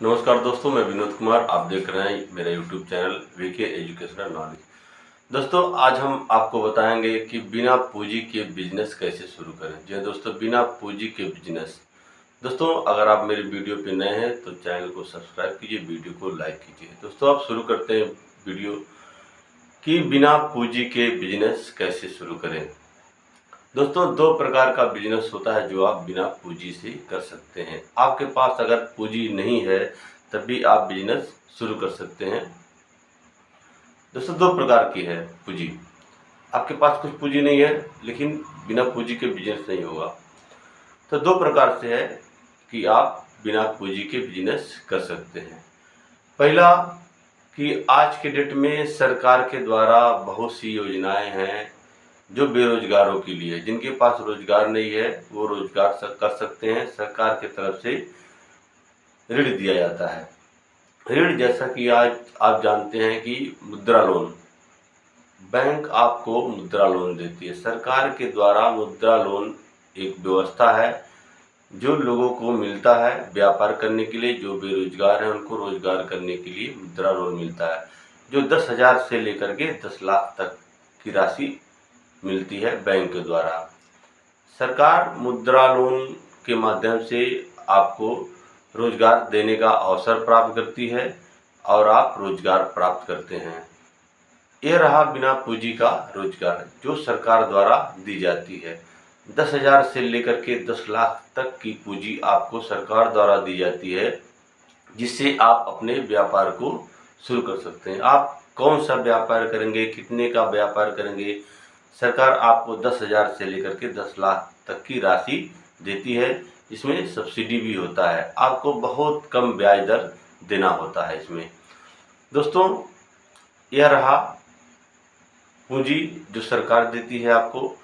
नमस्कार दोस्तों, मैं विनोद कुमार। आप देख रहे हैं मेरा YouTube channel VK educational knowledge. दोस्तों, आज हम आपको बताएंगे कि बिना पूंजी के बिजनेस कैसे शुरू करें। जी हाँ दोस्तों, बिना पूंजी के बिजनेस। दोस्तों, अगर आप मेरे वीडियो पे नए हैं तो चैनल को सब्सक्राइब कीजिए, वीडियो को लाइक कीजिए। दोस्तों, आप शुरू करते हैं वीडियो कि बिना पूंजी के बिजनेस कैसे शुरू करें। दोस्तों, दो प्रकार का बिजनेस होता है जो आप बिना पूंजी से कर सकते हैं। आपके पास अगर पूंजी नहीं है तब भी आप बिजनेस शुरू कर सकते हैं। दोस्तों, दो प्रकार की है पूंजी। आपके पास कुछ पूंजी नहीं है लेकिन बिना पूंजी के बिजनेस नहीं होगा। तो दो प्रकार से है कि आप बिना पूंजी के बिजनेस कर सकते हैं। पहला कि आज के डेट में सरकार के द्वारा बहुत सी योजनाएं हैं जो बेरोजगारों के लिए, जिनके पास रोजगार नहीं है वो रोजगार कर सकते हैं। सरकार की तरफ से ऋण दिया जाता है। ऋण जैसा कि आज आप जानते हैं कि मुद्रा लोन, बैंक आपको मुद्रा लोन देती है। सरकार के द्वारा मुद्रा लोन एक व्यवस्था है जो लोगों को मिलता है व्यापार करने के लिए। जो बेरोजगार हैं उनको रोजगार करने के लिए मुद्रा लोन मिलता है, जो 10,000 से लेकर के 10 लाख तक की राशि मिलती है बैंक के द्वारा। सरकार मुद्रा लोन के माध्यम से आपको रोजगार देने का अवसर प्राप्त करती है और आप रोजगार प्राप्त करते हैं। यह रहा बिना पूंजी का रोजगार जो सरकार द्वारा दी जाती है। 10,000 से लेकर के 10 लाख तक की पूंजी आपको सरकार द्वारा दी जाती है, जिससे आप अपने व्यापार को शुरू कर सकते हैं। आप कौन सा व्यापार करेंगे, कितने का व्यापार करेंगे, सरकार आपको 10,000 से लेकर के 10 लाख तक की राशि देती है। इसमें सब्सिडी भी होता है, आपको बहुत कम ब्याज दर देना होता है इसमें। दोस्तों, यह रहा पूंजी जो सरकार देती है आपको,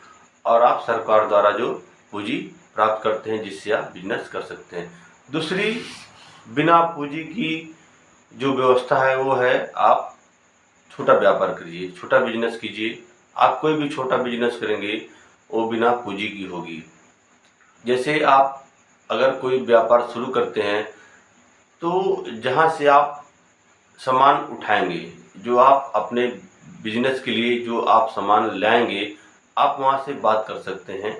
और आप सरकार द्वारा जो पूंजी प्राप्त करते हैं जिससे आप बिजनेस कर सकते हैं। दूसरी बिना पूंजी की जो व्यवस्था है वो है आप छोटा व्यापार करिए, छोटा बिजनेस कीजिए। आप कोई भी छोटा बिजनेस करेंगे वो बिना पूंजी की होगी। जैसे आप अगर कोई व्यापार शुरू करते हैं तो जहाँ से आप सामान उठाएंगे, जो आप अपने बिजनेस के लिए जो आप सामान लाएंगे, आप वहाँ से बात कर सकते हैं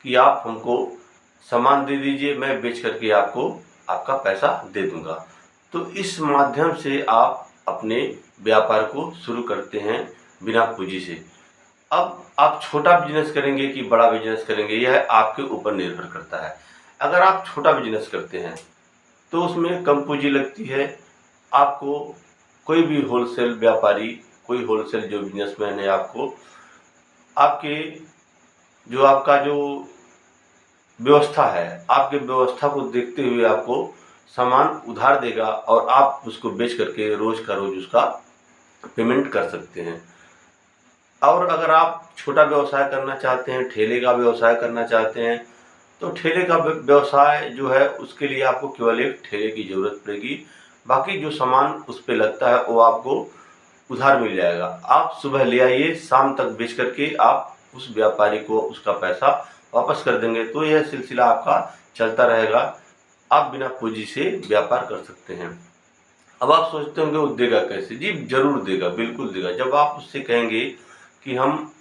कि आप हमको सामान दे दीजिए, मैं बेच करके आपको आपका पैसा दे दूंगा। तो इस माध्यम से आप अपने व्यापार को शुरू करते हैं बिना पूंजी से। अब आप छोटा बिजनेस करेंगे कि बड़ा बिजनेस करेंगे, यह आपके ऊपर निर्भर करता है। अगर आप छोटा बिजनेस करते हैं तो उसमें कम पूंजी लगती है। आपको कोई भी होलसेल व्यापारी, कोई होलसेल जो बिजनेसमैन है, आपको आपके जो आपका जो व्यवस्था है, आपके व्यवस्था को देखते हुए आपको सामान उधार देगा और आप उसको बेच करके रोज का रोज उसका पेमेंट कर सकते हैं। और अगर आप छोटा व्यवसाय करना चाहते हैं, ठेले का व्यवसाय करना चाहते हैं, तो ठेले का व्यवसाय जो है उसके लिए आपको केवल एक ठेले की ज़रूरत पड़ेगी। बाकी जो सामान उस पर लगता है वो आपको उधार मिल जाएगा। आप सुबह ले आइए, शाम तक बेच करके आप उस व्यापारी को उसका पैसा वापस कर देंगे। तो यह सिलसिला आपका चलता रहेगा। आप बिना पूंजी से व्यापार कर सकते हैं। अब आप सोचते होंगे वो देगा कैसे? जी जरूर देगा, बिल्कुल देगा। जब आप उससे कहेंगे कि हम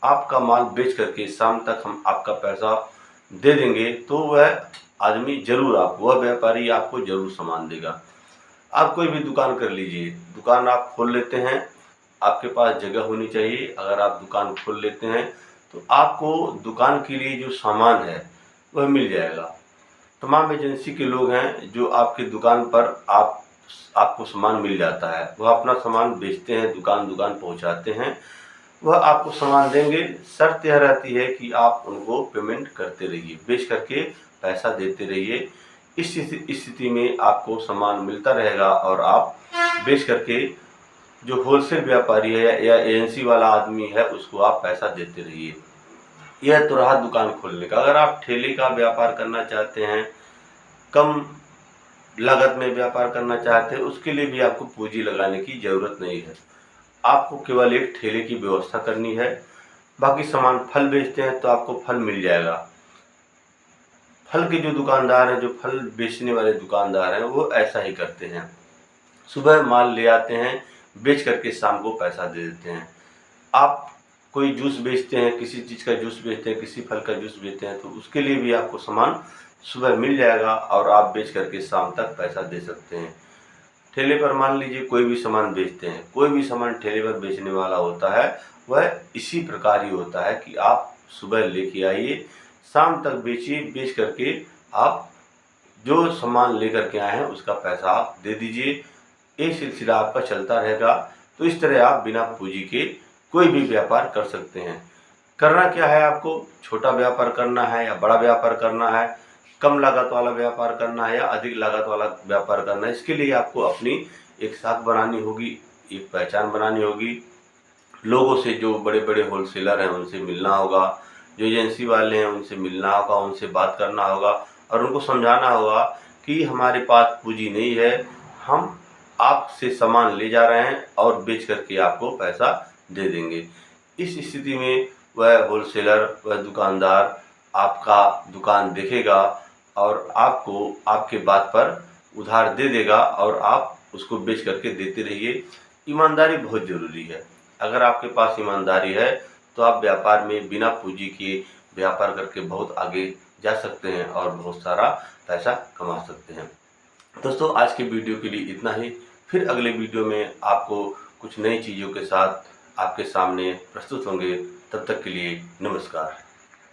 आपका माल बेच करके शाम तक हम आपका पैसा दे देंगे, तो वह आदमी जरूर आपको, वह व्यापारी आपको जरूर सामान देगा। आप कोई भी दुकान कर लीजिए, दुकान आप खोल लेते हैं, आपके पास जगह होनी चाहिए। अगर आप दुकान खोल लेते हैं तो आपको दुकान के लिए जो सामान है वह मिल जाएगा। तमाम एजेंसी के लोग हैं जो आपकी दुकान पर आपको सामान मिल जाता है, वह अपना सामान बेचते हैं, दुकान दुकान पहुंचाते हैं, वह आपको सामान देंगे। शर्त यह रहती है कि आप उनको पेमेंट करते रहिए, बेच करके पैसा देते रहिए। इस स्थिति में आपको सामान मिलता रहेगा और आप बेच करके जो होलसेल व्यापारी है या एजेंसी वाला आदमी है उसको आप पैसा देते रहिए। यह तो रहा दुकान खोलने का। अगर आप ठेले का व्यापार करना चाहते हैं, कम लागत में व्यापार करना चाहते हैं, उसके लिए भी आपको पूंजी लगाने की ज़रूरत नहीं है। आपको केवल एक ठेले की व्यवस्था करनी है। बाकी सामान फल बेचते हैं तो आपको फल मिल जाएगा। फल के जो दुकानदार हैं, जो फल बेचने वाले दुकानदार हैं, वो ऐसा ही करते हैं। सुबह माल ले आते हैं, बेच करके शाम को पैसा दे देते हैं। आप कोई जूस बेचते हैं, किसी चीज़ का जूस बेचते हैं, किसी फल का जूस बेचते हैं, तो उसके लिए भी आपको सामान सुबह मिल जाएगा और आप बेच करके शाम तक पैसा दे सकते हैं। ठेले पर मान लीजिए कोई भी सामान बेचते हैं, कोई भी सामान ठेले पर बेचने वाला होता है, वह इसी प्रकार ही होता है कि आप सुबह लेके आइए, शाम तक बेचिए, बेच करके आप जो सामान लेकर के आए हैं उसका पैसा आप दे दीजिए। ये सिलसिला आपका चलता रहेगा। तो इस तरह आप बिना पूंजी के कोई भी व्यापार कर सकते हैं। करना क्या है आपको, छोटा व्यापार करना है या बड़ा व्यापार करना है, कम लागत वाला व्यापार करना है या अधिक लागत वाला व्यापार करना है, इसके लिए आपको अपनी एक साख बनानी होगी, एक पहचान बनानी होगी। लोगों से, जो बड़े बड़े होलसेलर हैं उनसे मिलना होगा, जो एजेंसी वाले हैं उनसे मिलना होगा, उनसे बात करना होगा और उनको समझाना होगा कि हमारे पास पूंजी नहीं है, हम आपसे सामान ले जा रहे हैं और बेच करके आपको पैसा दे देंगे। इस स्थिति में वह होलसेलर, वह दुकानदार आपका दुकान देखेगा और आपको आपके बात पर उधार दे देगा और आप उसको बेच करके देते रहिए। ईमानदारी बहुत ज़रूरी है। अगर आपके पास ईमानदारी है तो आप व्यापार में बिना पूंजी के व्यापार करके बहुत आगे जा सकते हैं और बहुत सारा पैसा कमा सकते हैं। दोस्तों, आज के वीडियो के लिए इतना ही। फिर अगले वीडियो में आपको कुछ नई चीज़ों के साथ आपके सामने प्रस्तुत होंगे। तब तक के लिए नमस्कार।